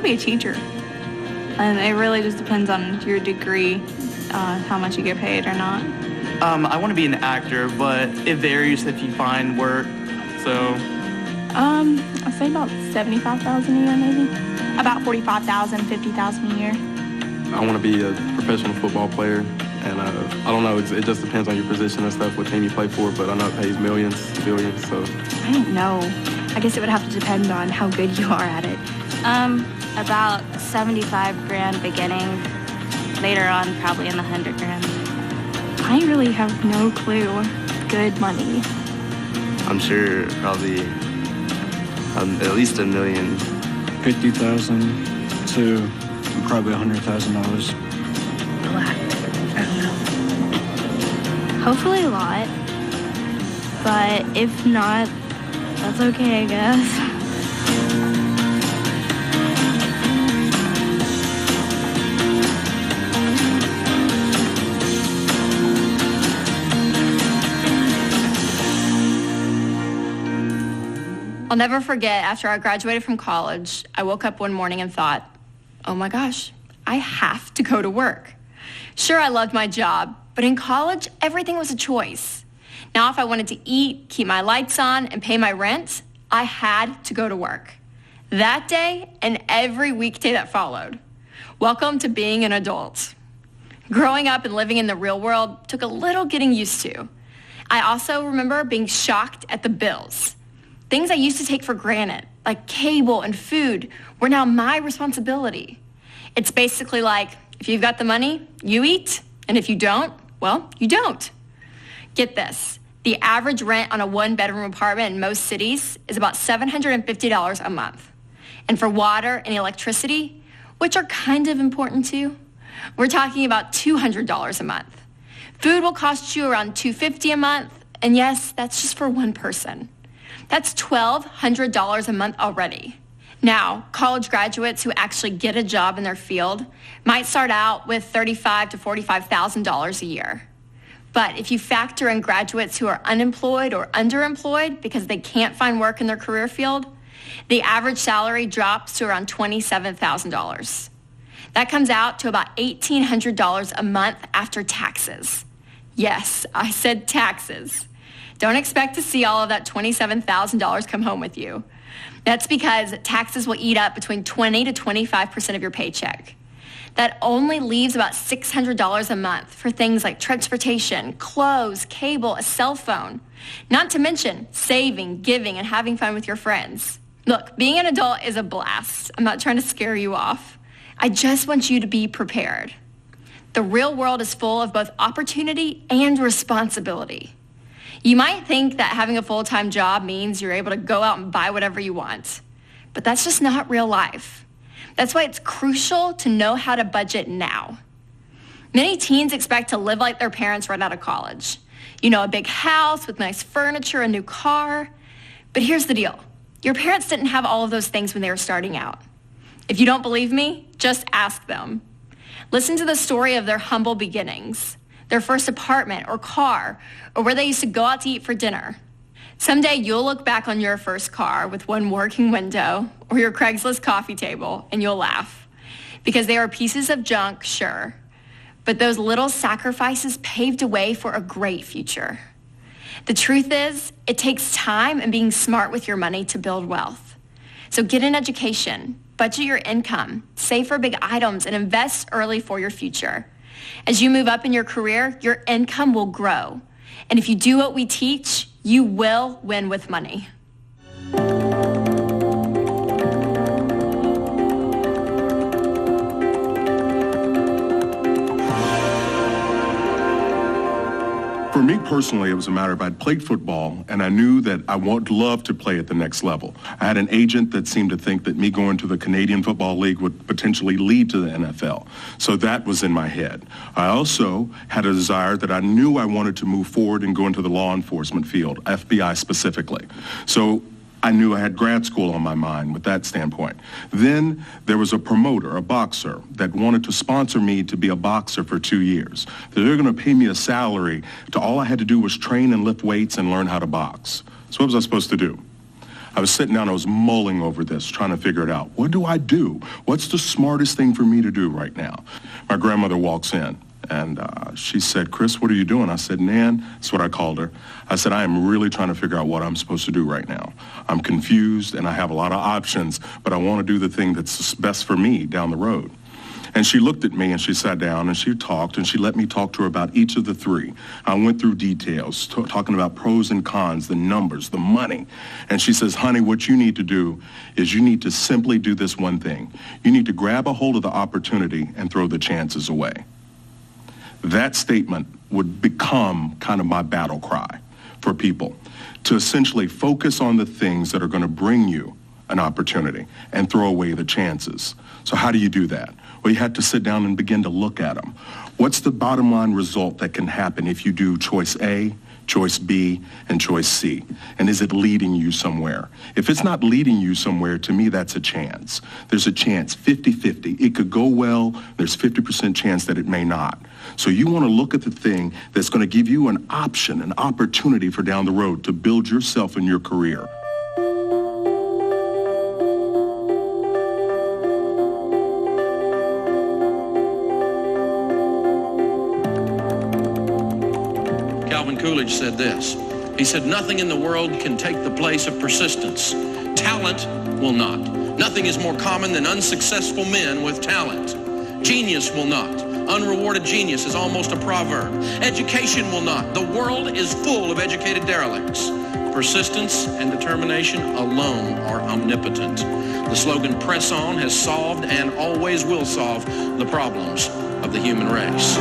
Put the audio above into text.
to be a teacher. And it really just depends on your degree, how much you get paid or not. I want to be an actor, but it varies if you find work, so... I'd say about $75,000 a year, maybe. About $45,000, $50,000 a year. I want to be a professional football player, and I don't know, it just depends on your position and stuff, what team you play for, but I know it pays millions, billions, so... I don't know. I guess it would have to depend on how good you are at it. About 75 grand beginning. Later on, probably in the 100 grand. I really have no clue. Good money. I'm sure probably at least $1 million. $50,000 to probably $100,000. A lot. I don't know. Hopefully a lot. But if not, that's okay, I guess. I'll never forget, after I graduated from college, I woke up one morning and thought, oh my gosh, I have to go to work. Sure, I loved my job, but in college, everything was a choice. Now, if I wanted to eat, keep my lights on, and pay my rent, I had to go to work. That day and every weekday that followed. Welcome to being an adult. Growing up and living in the real world took a little getting used to. I also remember being shocked at the bills. Things I used to take for granted, like cable and food, were now my responsibility. It's basically like, if you've got the money, you eat, and if you don't, well, you don't. Get this, the average rent on a one-bedroom apartment in most cities is about $750 a month. And for water and electricity, which are kind of important too, we're talking about $200 a month. Food will cost you around $250 a month, and yes, that's just for one person. That's $1,200 a month already. Now, college graduates who actually get a job in their field might start out with $35,000 to $45,000 a year. But if you factor in graduates who are unemployed or underemployed because they can't find work in their career field, the average salary drops to around $27,000. That comes out to about $1,800 a month after taxes. Yes, I said taxes. Don't expect to see all of that $27,000 come home with you. That's because taxes will eat up between 20 to 25% of your paycheck. That only leaves about $600 a month for things like transportation, clothes, cable, a cell phone. Not to mention saving, giving, and having fun with your friends. Look, being an adult is a blast. I'm not trying to scare you off. I just want you to be prepared. The real world is full of both opportunity and responsibility. You might think that having a full-time job means you're able to go out and buy whatever you want, but that's just not real life. That's why it's crucial to know how to budget now. Many teens expect to live like their parents right out of college. You know, a big house with nice furniture, a new car. But here's the deal. Your parents didn't have all of those things when they were starting out. If you don't believe me, just ask them. Listen to the story of their humble beginnings, their first apartment or car, or where they used to go out to eat for dinner. Someday you'll look back on your first car with one working window or your Craigslist coffee table and you'll laugh. Because they are pieces of junk, sure, but those little sacrifices paved a way for a great future. The truth is, it takes time and being smart with your money to build wealth. So get an education, budget your income, save for big items, and invest early for your future. As you move up in your career, your income will grow. And if you do what we teach, you will win with money. For me personally, it was a matter of I'd played football, and I knew that I would love to play at the next level. I had an agent that seemed to think that me going to the Canadian Football League would potentially lead to the NFL. So that was in my head. I also had a desire that I knew I wanted to move forward and go into the law enforcement field, FBI specifically. So I knew I had grad school on my mind with that standpoint. Then there was a promoter, a boxer, that wanted to sponsor me to be a boxer for 2 years. They're going to pay me a salary. All I had to do was train and lift weights and learn how to box. So what was I supposed to do? I was sitting down, I was mulling over this, trying to figure it out. What do I do? What's the smartest thing for me to do right now? My grandmother walks in, and she said, Chris, what are you doing? I said, Nan, that's what I called her. I said, I am really trying to figure out what I'm supposed to do right now. I'm confused, and I have a lot of options, but I want to do the thing that's best for me down the road. And she looked at me and she sat down and she talked and she let me talk to her about each of the three. I went through details, talking about pros and cons, the numbers, the money. And she says, honey, what you need to do is you need to simply do this one thing. You need to grab a hold of the opportunity and throw the chances away. That statement would become kind of my battle cry for people, to essentially focus on the things that are going to bring you an opportunity and throw away the chances. So how do you do that? Well, you have to sit down and begin to look at them. What's the bottom line result that can happen if you do choice A, choice B, and choice C? And is it leading you somewhere? If it's not leading you somewhere, to me, that's a chance. There's a chance, 50-50. It could go well. There's 50% chance that it may not. So you want to look at the thing that's going to give you an option, an opportunity for down the road to build yourself and your career. Calvin Coolidge said this. He said, nothing in the world can take the place of persistence. Talent will not. Nothing is more common than unsuccessful men with talent. Genius will not. Unrewarded genius is almost a proverb. Education will not. The world is full of educated derelicts. Persistence and determination alone are omnipotent. The slogan, press on, has solved and always will solve the problems of the human race.